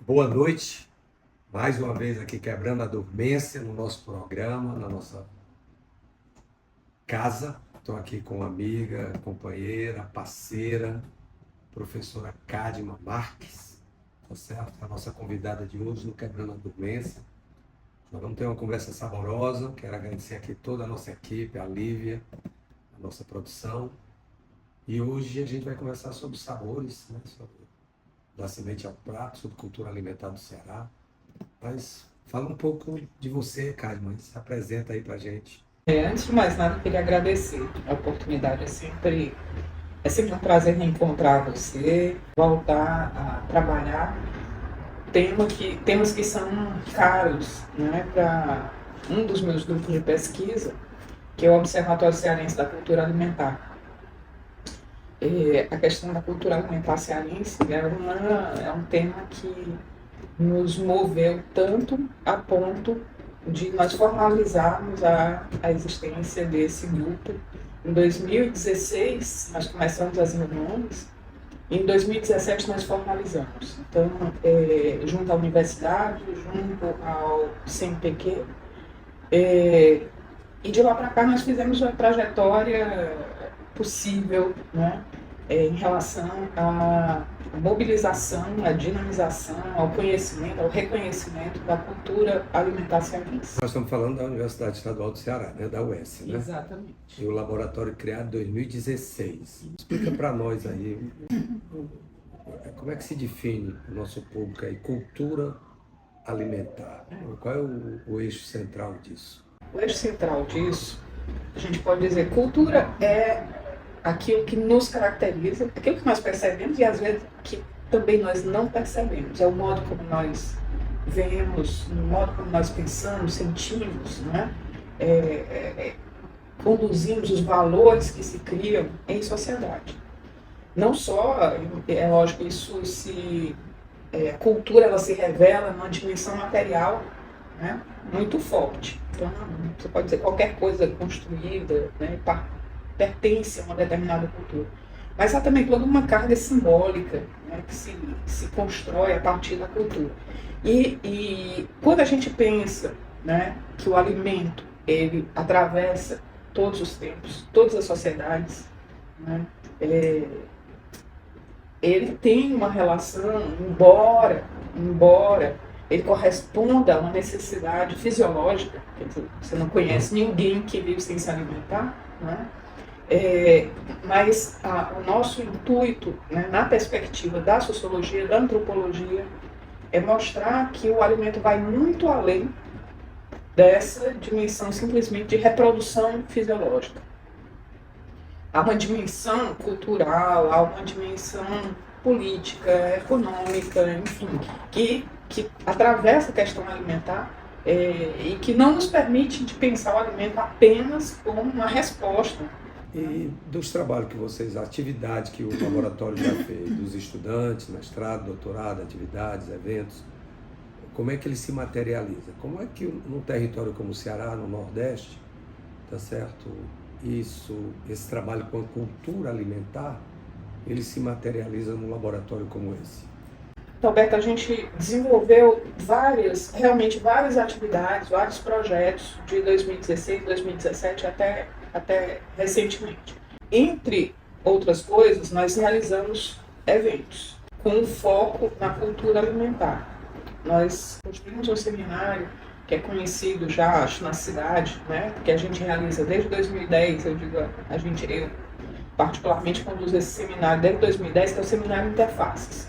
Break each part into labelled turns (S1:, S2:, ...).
S1: Boa noite, mais uma vez aqui quebrando a dormência no nosso programa, na nossa casa. Estou aqui com uma amiga, companheira, parceira, professora Cadma Marques, tá certo? A nossa convidada de hoje no Quebrando a Dormência. Nós vamos ter uma conversa saborosa. Quero agradecer aqui toda a nossa equipe, a Lívia, a nossa produção. E hoje a gente vai conversar sobre sabores, né? Sobre da semente ao prato, sobre cultura alimentar do Ceará. Mas fala um pouco de você, Cadma, se apresenta aí pra gente.
S2: Antes de mais nada, eu queria agradecer a oportunidade. É sempre um prazer reencontrar você, voltar a trabalhar temas que são caros, né, para um dos meus grupos de pesquisa, que é o Observatório Cearense da Cultura Alimentar. A questão da cultura alimentar cearense é um tema que nos moveu tanto a ponto de nós formalizarmos a existência desse grupo. Em 2016, nós começamos as reuniões, e em 2017 nós formalizamos. Então, junto à universidade, junto ao CNPq, e de lá para cá nós fizemos uma trajetória possível, né? Em relação à mobilização, à dinamização, ao conhecimento, ao reconhecimento da cultura alimentar cearense.
S1: Nós estamos falando da Universidade Estadual do Ceará, né? Da UES, né?
S2: Exatamente.
S1: E o laboratório criado em 2016. Explica para nós aí, como é que se define o nosso público aí, cultura alimentar? Qual é o eixo central disso?
S2: O eixo central disso, a gente pode dizer, cultura é aquilo que nos caracteriza, aquilo que nós percebemos e às vezes que também nós não percebemos. É o modo como nós vemos, o modo como nós pensamos, sentimos, né? Conduzimos os valores que se criam em sociedade. Não só, é lógico, a cultura ela se revela numa dimensão material, né, muito forte. Então, você pode dizer qualquer coisa construída, né, pertence a uma determinada cultura. Mas há também toda uma carga simbólica, né, que se constrói a partir da cultura. E quando a gente pensa, né, que o alimento ele atravessa todos os tempos, todas as sociedades, né, ele tem uma relação, embora ele corresponda a uma necessidade fisiológica, quer dizer, você não conhece ninguém que vive sem se alimentar, né? Mas o nosso intuito, né, na perspectiva da sociologia, da antropologia, é mostrar que o alimento vai muito além dessa dimensão simplesmente de reprodução fisiológica. Há uma dimensão cultural, há uma dimensão política, econômica, enfim, que atravessa a questão alimentar e que não nos permite de pensar o alimento apenas como uma resposta.
S1: E dos trabalhos que vocês, a atividade que o laboratório já fez, dos estudantes, mestrado, doutorado, atividades, eventos, como é que ele se materializa? Como é que num território como o Ceará, no Nordeste, tá certo? Esse trabalho com a cultura alimentar, ele se materializa num laboratório como esse?
S2: Então, Beto, a gente desenvolveu realmente várias atividades, vários projetos de 2016, 2017 até recentemente. Entre outras coisas, nós realizamos eventos com foco na cultura alimentar. Nós construímos um seminário que é conhecido já, acho, na cidade, né? Que a gente realiza desde 2010, eu particularmente conduzo esse seminário desde 2010, que é o Seminário Interfaces.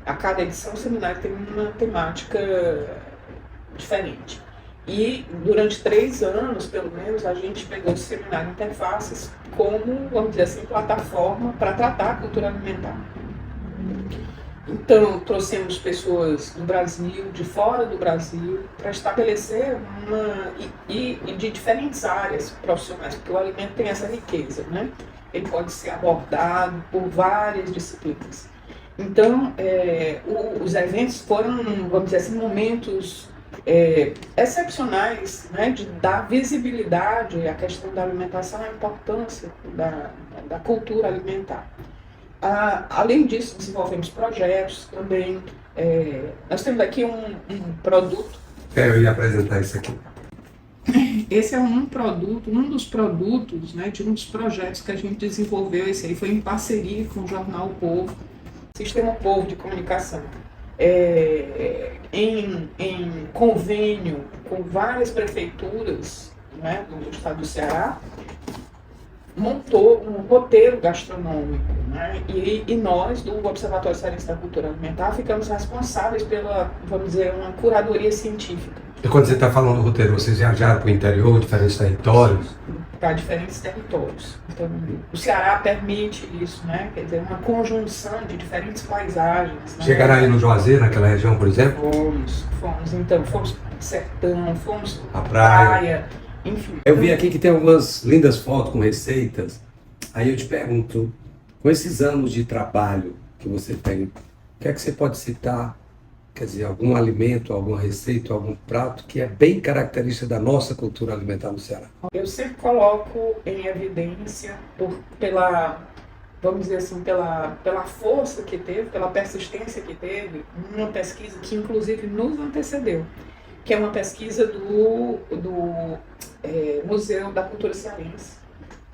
S2: A cada edição, o seminário tem uma temática diferente. E durante 3 anos, pelo menos, a gente pegou o Seminário Interfaces como, vamos dizer assim, plataforma para tratar a cultura alimentar. Então, trouxemos pessoas do Brasil, de fora do Brasil, para estabelecer e de diferentes áreas profissionais, porque o alimento tem essa riqueza, né? Ele pode ser abordado por várias disciplinas. Então, os eventos foram, vamos dizer assim, momentos excepcionais, né, de dar visibilidade à questão da alimentação, à importância da cultura alimentar. Além disso, desenvolvemos projetos também Nós temos aqui um produto.
S1: Eu ia apresentar isso aqui.
S2: Esse é um dos produtos, né, de um dos projetos que a gente desenvolveu. Esse aí foi em parceria com o Jornal O Povo, Sistema Povo de Comunicação, em convênio com várias prefeituras, né, do estado do Ceará, montou um roteiro gastronômico, né? E nós, do Observatório Cearense da Cultura Alimentar, ficamos responsáveis pela, vamos dizer, uma curadoria científica.
S1: E quando você está falando do roteiro, vocês viajaram para o interior, diferentes territórios?
S2: Para diferentes territórios. Então, o Ceará permite isso, né? Quer dizer, uma conjunção de diferentes paisagens. Né?
S1: Chegaram aí no Juazeiro, naquela região, por exemplo?
S2: Fomos, então, fomos para o sertão, fomos
S1: à praia.
S2: Enfim.
S1: Eu vi aqui que tem algumas lindas fotos com receitas. Aí eu te pergunto, com esses anos de trabalho que você tem, o que é que você pode citar? Quer dizer, algum alimento, alguma receita, algum prato que é bem característica da nossa cultura alimentar no Ceará?
S2: Eu sempre coloco em evidência vamos dizer assim, pela força que teve, pela persistência que teve, uma pesquisa que inclusive nos antecedeu, que é uma pesquisa do Museu da Cultura Cearense,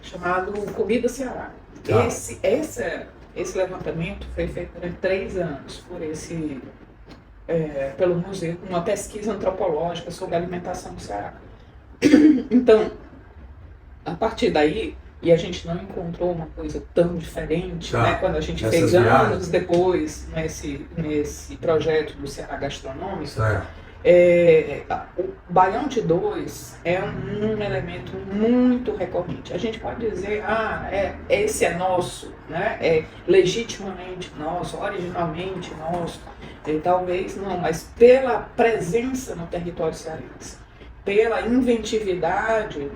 S2: chamado Comida Ceará. Esse levantamento foi feito durante 3 anos pelo museu, uma pesquisa antropológica sobre a alimentação do Ceará. Então, a partir daí, e a gente não encontrou uma coisa tão diferente, né, quando a gente fez anos depois nesse projeto do Ceará Gastronômico. O baião de dois é um elemento muito recorrente. A gente pode dizer, esse é nosso, né? É legitimamente nosso, originalmente nosso. Talvez não, mas pela presença no território cearense, pela inventividade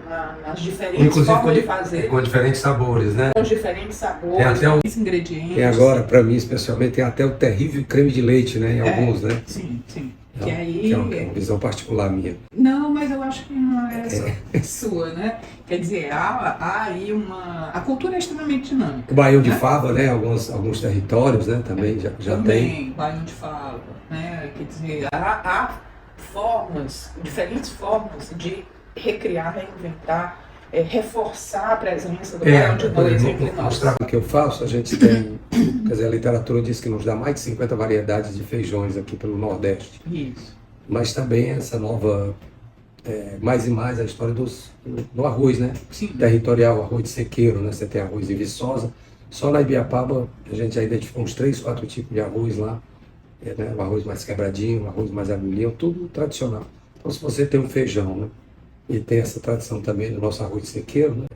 S2: nas diferentes formas de fazer.
S1: Com diferentes sabores, né?
S2: Com diferentes sabores,
S1: tem até
S2: os ingredientes.
S1: Tem agora, para mim especialmente, tem até o terrível creme de leite, né? Em alguns, né?
S2: Sim, sim.
S1: Não, que é uma visão particular minha.
S2: Não, mas eu acho que não é sua, né? Quer dizer, há aí a cultura é extremamente dinâmica.
S1: O baião de fava, né? Alguns territórios, né? Também já
S2: também
S1: tem.
S2: Baião de fava, né? Quer dizer, há diferentes formas de recriar, reinventar, reforçar a presença do baião de dois entre nós.
S1: No trabalho que eu faço, a gente tem, quer dizer, a literatura diz que nos dá mais de 50 variedades de feijões aqui pelo Nordeste.
S2: Isso.
S1: Mas também essa nova, mais e mais a história do arroz, né?
S2: Sim.
S1: Territorial, arroz de sequeiro, né? Você tem arroz em Viçosa. Só na Ibiapaba a gente já identificou uns 3, 4 tipos de arroz lá. Né? O arroz mais quebradinho, o arroz mais agulhinho, tudo tradicional. Então se você tem um feijão, né? E tem essa tradição também do nosso arroz de sequeiro, né?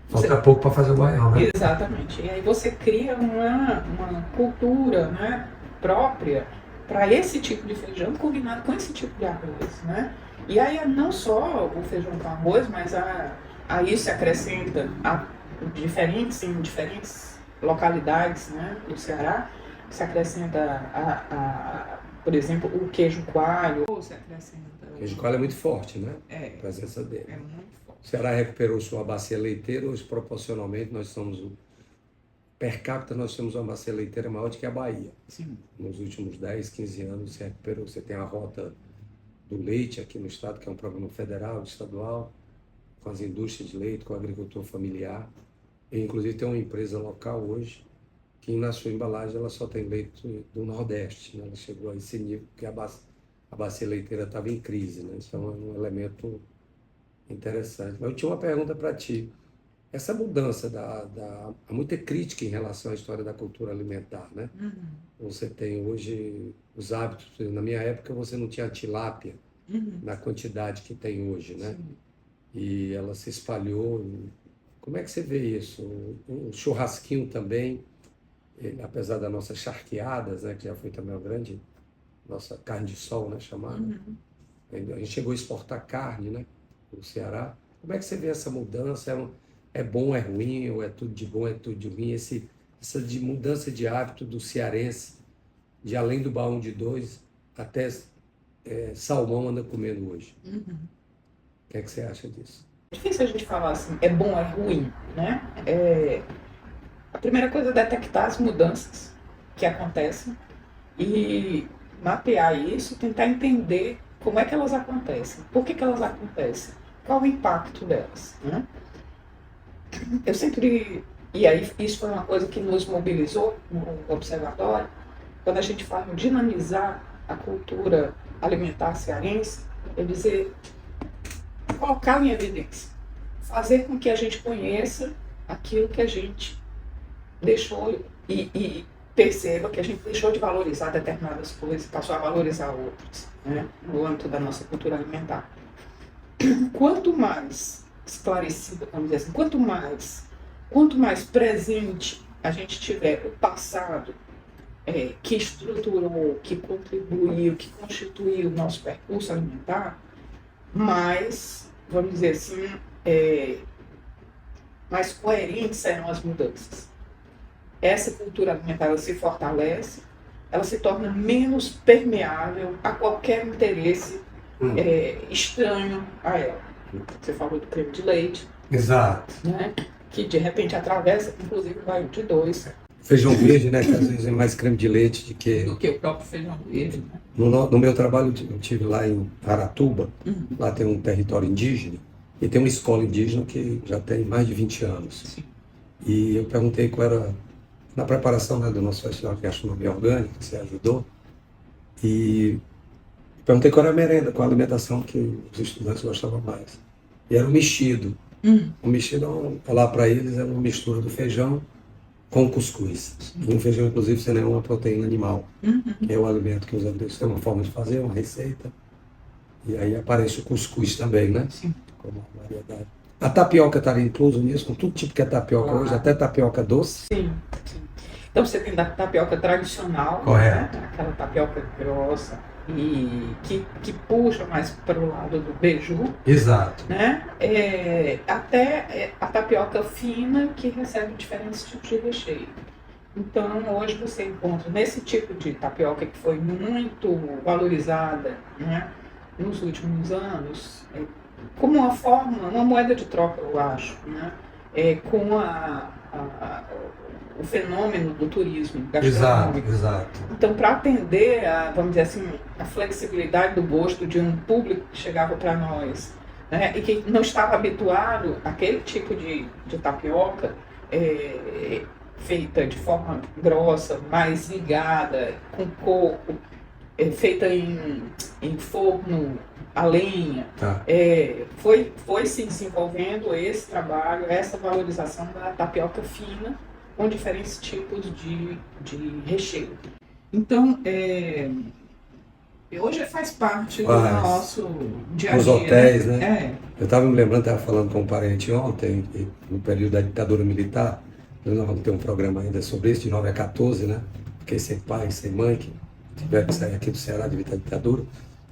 S1: Falta pouco para fazer o baião, né?
S2: Exatamente. E aí você cria uma cultura, né, própria para esse tipo de feijão combinado com esse tipo de arroz, né? E aí não só o feijão com arroz, mas a isso se acrescenta em diferentes localidades, né, do Ceará, se acrescenta por exemplo, o queijo coalho, se acrescenta.
S1: O queijo coalho é muito forte, né?
S2: A
S1: presença dele.
S2: É muito forte.
S1: O Ceará recuperou sua bacia leiteira, hoje proporcionalmente nós somos per capita nós temos uma bacia leiteira maior do que a Bahia.
S2: Sim.
S1: Nos últimos 10, 15 anos se recuperou. Você tem a rota do leite aqui no estado, que é um programa federal, estadual, com as indústrias de leite, com o agricultor familiar. E, inclusive tem uma empresa local hoje que na sua embalagem ela só tem leite do Nordeste. Né? Ela chegou a esse nível porque a bacia leiteira estava em crise. Né? Então é um elemento interessante. Mas eu tinha uma pergunta para ti. Essa mudança, há muita crítica em relação à história da cultura alimentar, né?
S2: Uhum.
S1: Você tem hoje os hábitos, na minha época você não tinha tilápia na quantidade que tem hoje, né?
S2: Sim.
S1: E ela se espalhou. Como é que você vê isso? O churrasquinho também, apesar das nossas charqueadas, né? Que já foi também uma grande, nossa carne de sol, né? Chamada.
S2: Uhum.
S1: A gente chegou a exportar carne, né? No Ceará. Como é que você vê essa mudança? É bom, é ruim, ou é tudo de bom, é tudo de ruim? Essa de mudança de hábito do cearense, de além do baião de dois, até salmão anda comendo hoje.
S2: Uhum.
S1: O que é que você acha disso?
S2: É difícil a gente falar assim, é bom, é ruim, né? A primeira coisa é detectar as mudanças que acontecem e mapear isso, tentar entender como é que elas acontecem, por que elas acontecem, qual o impacto delas, né? Eu sempre, e aí isso foi uma coisa que nos mobilizou no observatório, quando a gente fala em dinamizar a cultura alimentar cearense, é dizer, colocar em evidência, fazer com que a gente conheça aquilo que a gente deixou e perceba que a gente deixou de valorizar determinadas coisas e passou a valorizar outras, né, no âmbito da nossa cultura alimentar. Quanto mais esclarecido, vamos dizer assim, quanto mais presente a gente tiver o passado que estruturou, que contribuiu, que constituiu o nosso percurso alimentar, mais, vamos dizer assim, mais coerentes serão as mudanças. Essa cultura alimentar ela se fortalece, ela se torna menos permeável a qualquer interesse estranho a ela. Você falou do creme de leite.
S1: Exato.
S2: Né? Que de repente atravessa, inclusive, vai de 2.
S1: Feijão verde, né? Que às vezes é mais creme de leite
S2: do que o próprio feijão verde. Né?
S1: No meu trabalho, eu estive lá em Aratuba, lá tem um território indígena, e tem uma escola indígena que já tem mais de 20 anos.
S2: Sim.
S1: E eu perguntei qual era, na preparação, né, do nosso festival de gastronomia orgânica, que você ajudou, e perguntei qual era a merenda, qual a alimentação que os estudantes gostavam mais. E era o mexido. O mexido, lá para eles, era uma mistura do feijão com cuscuz. E um feijão, inclusive, sem nenhuma proteína animal, que é o alimento que os americanos têm uma forma de fazer, uma receita. E aí aparece o cuscuz também, né?
S2: Sim.
S1: Como uma variedade. A tapioca estaria incluso nisso, com tudo tipo que é tapioca hoje, até tapioca doce.
S2: Sim, sim. Então você tem da tapioca tradicional,
S1: correto,
S2: né? Aquela tapioca grossa e que puxa mais para o lado do beiju.
S1: Exato.
S2: Né? Até a tapioca fina que recebe diferentes tipos de recheio. Então hoje você encontra nesse tipo de tapioca que foi muito valorizada, né, nos últimos anos, como uma forma, uma moeda de troca, eu acho, né, com o fenômeno do turismo gastronômico.
S1: Exato.
S2: Então, para atender vamos dizer assim, a flexibilidade do gosto de um público que chegava para nós, né, e que não estava habituado àquele tipo de tapioca feita de forma grossa, mais ligada, com coco, feita em forno a lenha.
S1: Tá.
S2: Foi se desenvolvendo esse trabalho, essa valorização da tapioca fina, com diferentes tipos de recheio. Então, hoje faz parte do nosso dia a dia.
S1: Os hotéis, né?
S2: Eu
S1: estava me lembrando, estava falando com um parente ontem, no período da ditadura militar, nós vamos ter um programa ainda sobre isso, de 9 a 14, né? Fiquei sem pai, sem mãe, que tiveram que sair aqui do Ceará devido à ditadura.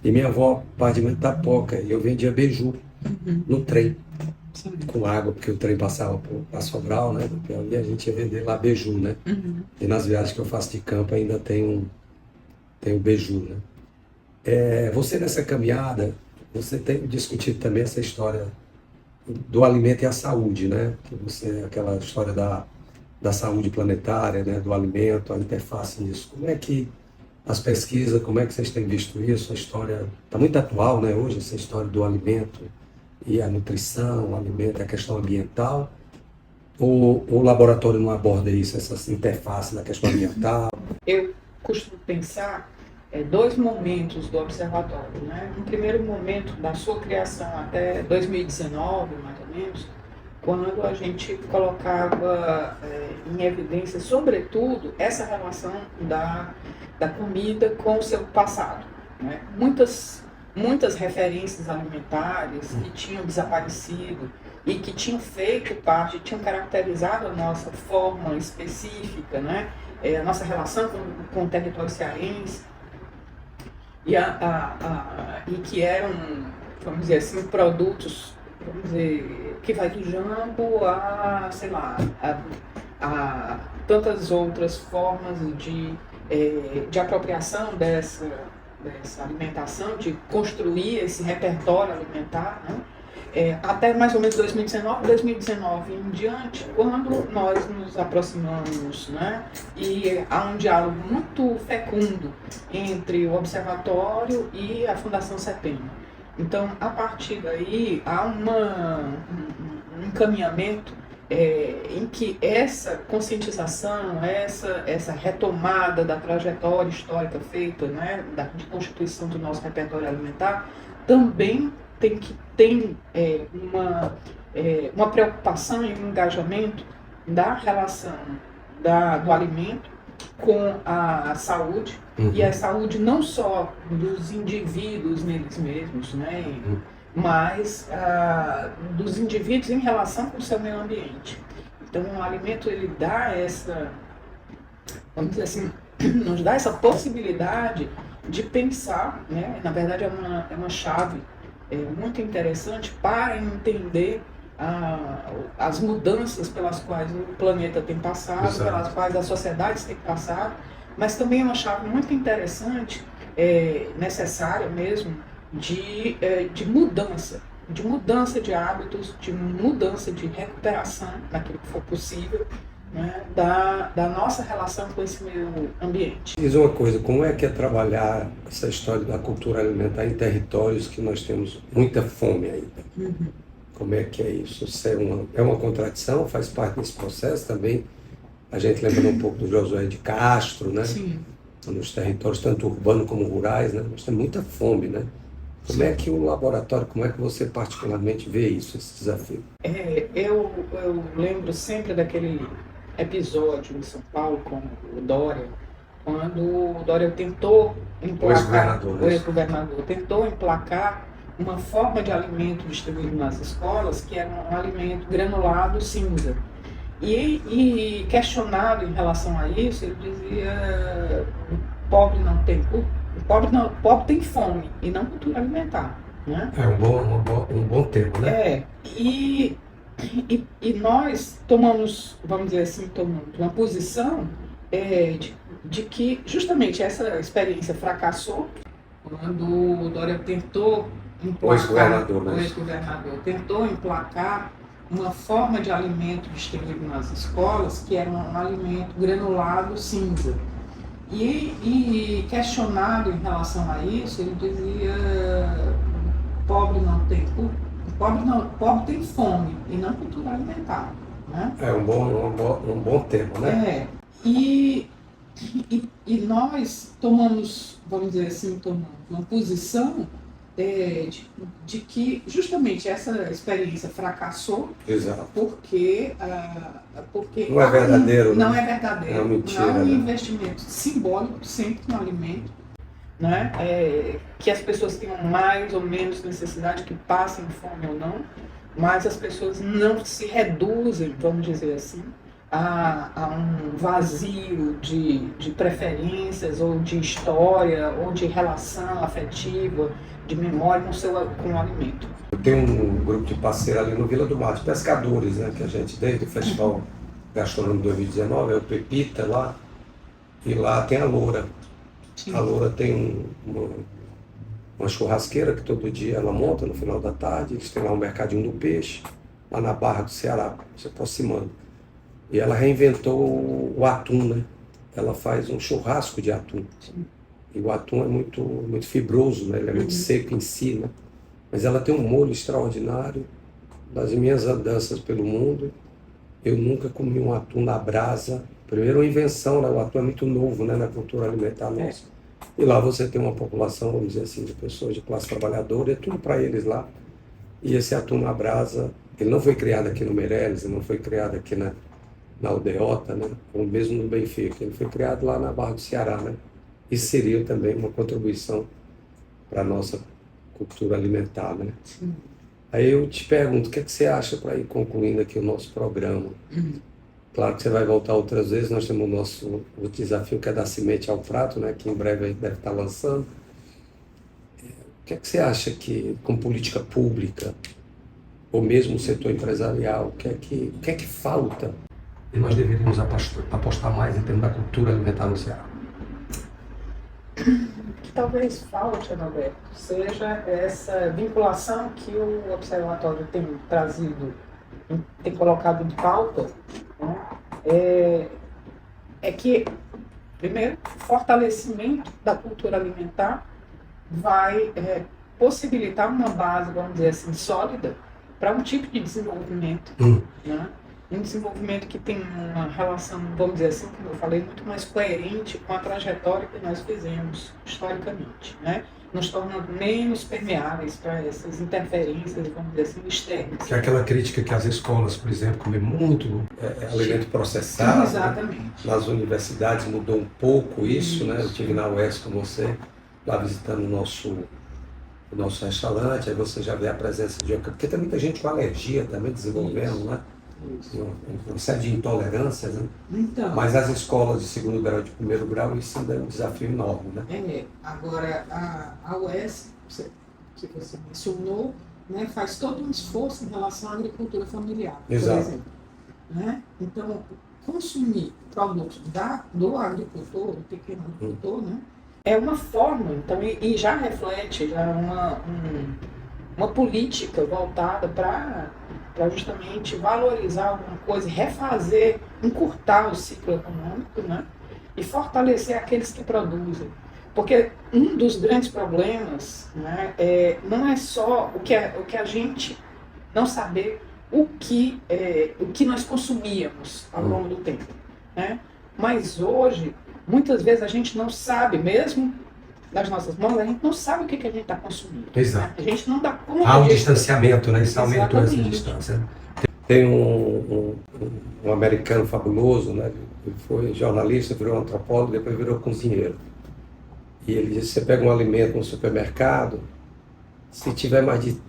S1: E minha avó, pai de mãe de Tapoca, e eu vendia beiju no trem. Sim. Com água, porque o trem passava por Sobral, né, do Piauí, e a gente ia vender lá beiju, né? E nas viagens que eu faço de campo ainda tem o beiju, né? Você nessa caminhada, você tem discutido também essa história do alimento e a saúde, né? Que aquela história da saúde planetária, né, do alimento, a interface nisso. Como é que as pesquisas, como é que vocês têm visto isso? A história está muito atual, né, hoje, essa história do alimento e a nutrição, o alimento, a questão ambiental, ou o laboratório não aborda isso, essa interface da questão ambiental?
S2: Eu costumo pensar 2 momentos do observatório, né? Um primeiro momento da sua criação até 2019, mais ou menos, quando a gente colocava em evidência, sobretudo, essa relação da comida com o seu passado, né? Muitas referências alimentares que tinham desaparecido e que tinham feito parte, tinham caracterizado a nossa forma específica, né? A nossa relação com o território cearense, e que eram, vamos dizer assim, produtos, vamos dizer, que vai do jambo a, sei lá, a tantas outras formas de apropriação dessa alimentação, de construir esse repertório alimentar, né? até mais ou menos 2019 em diante, quando nós nos aproximamos, né, e há um diálogo muito fecundo entre o Observatório e a Fundação CEPEM. Então, a partir daí, há um encaminhamento em que essa conscientização, essa retomada da trajetória histórica feita, né, de constituição do nosso repertório alimentar, também tem uma preocupação e um engajamento da relação do alimento com a saúde, e a saúde não só dos indivíduos neles mesmos, né, mas dos indivíduos em relação com o seu meio ambiente. Então, o alimento, ele dá vamos dizer assim, nos dá essa possibilidade de pensar, né? Na verdade, é uma chave muito interessante para entender as mudanças pelas quais o planeta tem passado,
S1: Exato.
S2: pelas quais as sociedades têm passado, mas também é uma chave muito interessante, necessária mesmo, de mudança de hábitos, de mudança de recuperação, naquilo que for possível, né, da nossa relação com esse meio ambiente.
S1: Diz uma coisa, como é que é trabalhar essa história da cultura alimentar em territórios que nós temos muita fome ainda? Como é que é isso? Isso é uma contradição? Faz parte desse processo também? A gente lembra um pouco do Josué de Castro, né?
S2: Sim.
S1: Nos territórios tanto urbanos como rurais, né? Nós temos muita fome, né? Como é que o laboratório, como é que você particularmente vê isso, esse desafio?
S2: Eu lembro sempre daquele episódio em São Paulo com o Dória, quando o Dória tentou emplacar, o ex-governador tentou emplacar uma forma de alimento distribuído nas escolas, que era um alimento granulado cinza. E questionado em relação a isso, ele dizia: o pobre não tem culpa. O pobre tem fome e não cultura alimentar, né?
S1: É um bom termo, né?
S2: E nós tomamos, vamos dizer assim, uma posição de que justamente essa experiência fracassou quando o Dória tentou emplacar, o ex-governador tentou emplacar uma forma de alimento distribuído nas escolas que era um alimento granulado cinza. E questionado em relação a isso, ele dizia: o pobre não tem culpa, o pobre tem fome e não cultura alimentar, né? É um bom termo, né? E nós tomamos, vamos dizer assim, uma posição de que justamente essa experiência fracassou. Exato. Porque não é verdadeiro, não é verdadeiro. É uma mentira, há um investimento simbólico sempre no alimento, né? Que as pessoas tenham mais ou menos necessidade, que passem fome ou não, mas as pessoas não se reduzem, vamos dizer assim, a um vazio de preferências ou de história ou de relação afetiva, de memória com o alimento.
S1: Eu tenho um grupo de parceiros ali no Vila do Mato, pescadores, né, que a gente, desde o Festival Gastronômico 2019, é o Pepita lá, e lá tem a Loura. Sim. A Loura tem uma churrasqueira que todo dia ela monta no final da tarde, eles têm lá um mercadinho do peixe, lá na Barra do Ceará, se aproximando. E ela reinventou o atum, né? Ela faz um churrasco de atum. Sim. E o atum é muito fibroso, né? Ele é muito seco em si, né? Mas ela tem um molho extraordinário. Das minhas andanças pelo mundo, eu nunca comi um atum na brasa. Primeiro, uma invenção, né? O atum é muito novo, né? Na cultura alimentar nossa. E lá você tem uma população, vamos dizer assim, de pessoas de classe trabalhadora, é tudo para eles lá. E esse atum na brasa, ele não foi criado aqui no Meireles, ele não foi criado aqui na Aldeota, né? Ou mesmo no Benfica. Ele foi criado lá na Barra do Ceará, né? E seria também uma contribuição para a nossa cultura alimentar, né? Sim. Aí eu te pergunto, o que você acha para ir concluindo aqui o nosso programa? Claro que você vai voltar outras vezes, nós temos o desafio que é da semente ao prato, né? Que em breve a gente deve estar lançando. O que você acha que, com política pública, ou mesmo o setor empresarial, o que é que falta? E nós deveríamos apostar mais em termos da cultura alimentar no Ceará.
S2: O que talvez falte, Roberto, seja essa vinculação que o Observatório tem trazido, tem colocado em pauta, né? É que, primeiro, o fortalecimento da cultura alimentar vai possibilitar uma base, vamos dizer assim, sólida para um tipo de desenvolvimento, né? Um desenvolvimento que tem uma relação, vamos dizer assim, como eu falei, muito mais coerente com a trajetória que nós fizemos historicamente, né? Nos tornando menos permeáveis para essas interferências, vamos dizer assim, externas.
S1: Que é aquela crítica que as escolas, por exemplo, comem muito alimento processado.
S2: Exatamente.
S1: Né? Nas universidades mudou um pouco isso, né? Eu estive na UES com você, lá visitando o nosso restaurante, aí você já vê a presença de... Porque tem muita gente com alergia também desenvolvendo, né? Uma série de intolerâncias, né?
S2: Então,
S1: mas as escolas de segundo grau e de primeiro grau, isso ainda é um desafio enorme, né?
S2: Agora a UES, que você mencionou, né, faz todo um esforço em relação à agricultura familiar,
S1: Exato.
S2: por exemplo. Né? Então, consumir produtos do agricultor, do pequeno agricultor, né, é uma forma, então, e já reflete uma política voltada para justamente valorizar alguma coisa, refazer, encurtar o ciclo econômico, né? E fortalecer aqueles que produzem. Porque um dos grandes problemas, né, não é só o que a gente não saber o que nós consumíamos ao longo do tempo, né? Mas hoje, muitas vezes a gente não sabe, mesmo nas nossas mãos, a gente não sabe o que a gente está consumindo.
S1: Exato.
S2: Né? A gente não dá conta
S1: Há um
S2: disso.
S1: distanciamento, né? Isso aumentou essa
S2: Exatamente.
S1: distância. Tem um americano fabuloso, né? Ele foi jornalista, virou antropólogo, depois virou cozinheiro. E ele disse, você pega um alimento no supermercado, se tiver mais de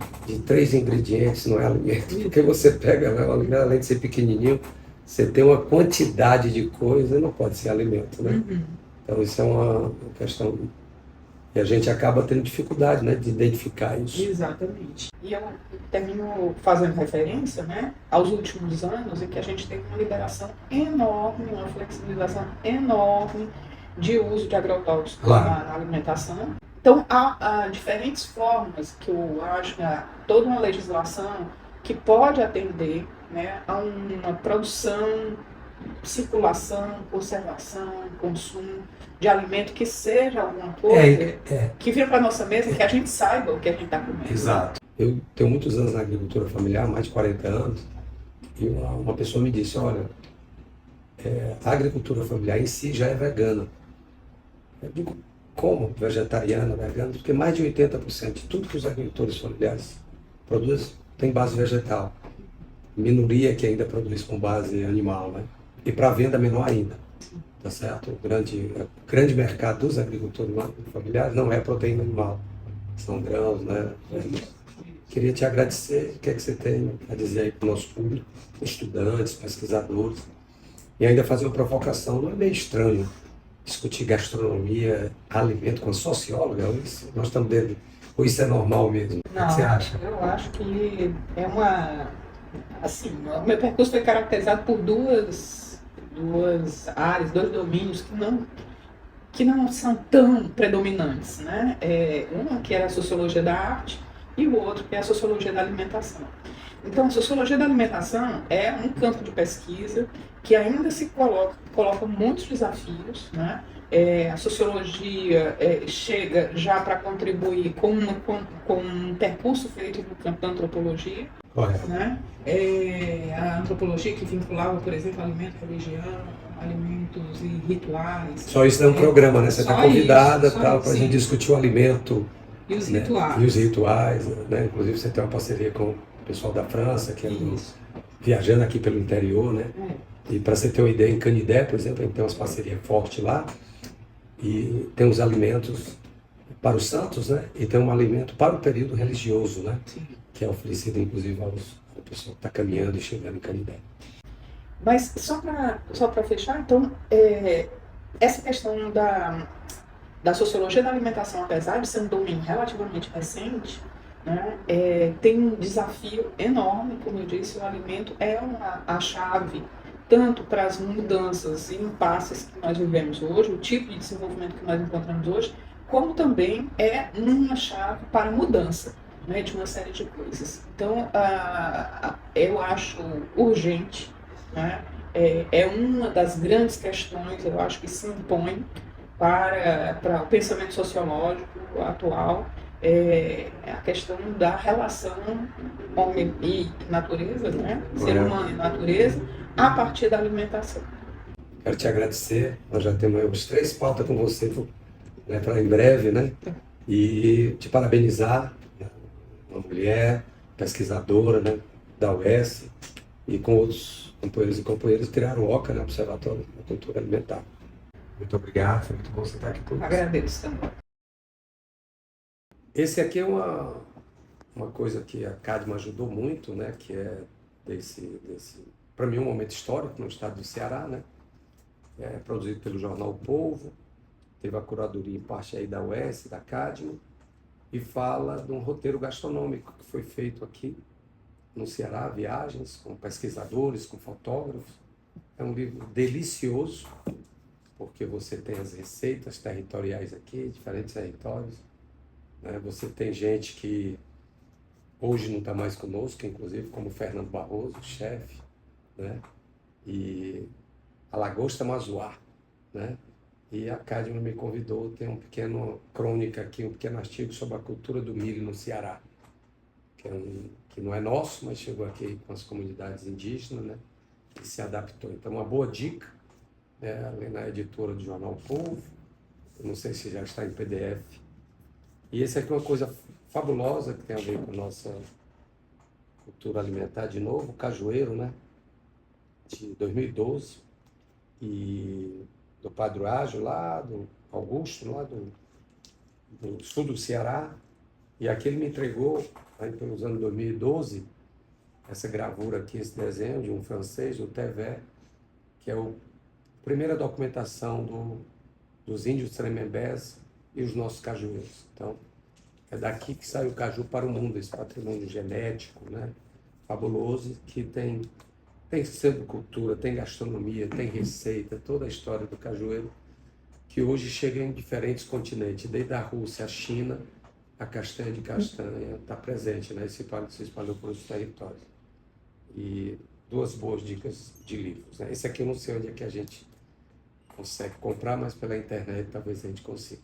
S1: 3 ingredientes, não é alimento. Porque você pega, né, o alimento, além de ser pequenininho, você tem uma quantidade de coisa, não pode ser alimento, né? Então isso é uma questão... E a gente acaba tendo dificuldade, né, de identificar isso.
S2: Exatamente. E eu termino fazendo referência, né, aos últimos anos em que a gente teve uma liberação enorme, uma flexibilização enorme de uso de agrotóxicos na alimentação. Então, há diferentes formas que eu acho que há toda uma legislação que pode atender, né, a uma produção, circulação, conservação, consumo de alimento que seja alguma coisa que venha para a nossa mesa, que a gente saiba o que a gente está comendo.
S1: Exato. Eu tenho muitos anos na agricultura familiar, mais de 40 anos, e uma pessoa me disse, olha, a agricultura familiar em si já é vegana. Eu digo, como vegetariana, vegana? Porque mais de 80% de tudo que os agricultores familiares produzem tem base vegetal. Minoria que ainda produz com base animal, né? E para venda menor ainda. Tá certo? O grande mercado dos agricultores familiares não é proteína animal, são grãos, né? Queria te agradecer, o que é que você tem a dizer aí para o nosso público, estudantes, pesquisadores, e ainda fazer uma provocação. Não é meio estranho discutir gastronomia, alimento com a socióloga? Nós estamos dentro, ou isso é normal mesmo?
S2: Não,
S1: o que você acha?
S2: Eu acho que é uma... Assim, o meu percurso foi caracterizado por duas áreas, 2 domínios que não são tão predominantes, né? Uma que é a sociologia da arte e o outro que é a sociologia da alimentação. Então, a sociologia da alimentação é um campo de pesquisa que ainda se coloca muitos desafios, né? A sociologia chega já para contribuir com um percurso feito no campo da antropologia.
S1: Correto.
S2: Né? A antropologia que vinculava, por exemplo, alimento, religião, alimentos e rituais.
S1: Só isso é um programa, né? Você está convidada para a
S2: sim.
S1: gente discutir o alimento
S2: E os
S1: né?
S2: rituais.
S1: E os rituais, né? Inclusive você tem uma parceria com o pessoal da França, que é viajando aqui pelo interior, né? E para você ter uma ideia, em Canidé, por exemplo, a gente tem umas parcerias fortes lá, e tem os alimentos para os santos, né? E tem um alimento para o período religioso, né?
S2: Sim.
S1: Que é oferecido, inclusive, ao pessoal que está caminhando e chegando em Canidé.
S2: Mas só para fechar, então, essa questão da sociologia da alimentação, apesar de ser um domínio relativamente recente, né, tem um desafio enorme, como eu disse, o alimento é a chave tanto para as mudanças e impasses que nós vivemos hoje, o tipo de desenvolvimento que nós encontramos hoje, como também é uma chave para mudança, né, de uma série de coisas. Então, eu acho urgente, né, é uma das grandes questões, eu acho que se impõe para o pensamento sociológico atual, a questão da relação homem e natureza, né, ser humano e natureza, a partir da alimentação.
S1: Quero te agradecer. Nós já temos aí uns 3 pautas com você, né, para em breve, né? E te parabenizar, né, uma mulher pesquisadora, né, da UES, e com outros companheiros e companheiras criaram o OCA, né, Observatório da Cultura Alimentar. Muito obrigado, foi muito bom você estar aqui conosco.
S2: Agradeço também.
S1: Esse aqui é uma coisa que a CADMA ajudou muito, né, que é para mim, um momento histórico no estado do Ceará, né? É produzido pelo jornal O Povo, teve a curadoria em parte aí da UES, da CADMA, e fala de um roteiro gastronômico que foi feito aqui no Ceará, viagens com pesquisadores, com fotógrafos. É um livro delicioso, porque você tem as receitas territoriais aqui, diferentes territórios, né? Você tem gente que hoje não está mais conosco, inclusive, como Fernando Barroso, chefe, né? E a Lagosta Mazuá, né? E a Cadma me convidou, tem um pequeno crônica aqui, um pequeno artigo sobre a cultura do milho no Ceará, que não é nosso, mas chegou aqui com as comunidades indígenas, né? E se adaptou. Então, uma boa dica, né? Ali na editora do Jornal Povo, eu não sei se já está em PDF. E esse aqui é uma coisa fabulosa que tem a ver com a nossa cultura alimentar de novo, o cajueiro, né? De 2012, e do Padre Ágil, lá do Augusto, lá do sul do Ceará. E aqui ele me entregou, aí pelos anos 2012, essa gravura aqui, esse desenho de um francês, o Tevé, que é a primeira documentação dos índios tremembés e os nossos cajueiros. Então, é daqui que sai o caju para o mundo, esse patrimônio genético, né? Fabuloso, que tem cultura, tem gastronomia, tem receita, toda a história do cajueiro, que hoje chega em diferentes continentes, desde a Rússia, a China, a castanha de castanha está presente, né? Se espalhou por outros territórios. E 2 boas dicas de livros, né? Esse aqui eu não sei onde é que a gente consegue comprar, mas pela internet talvez a gente consiga.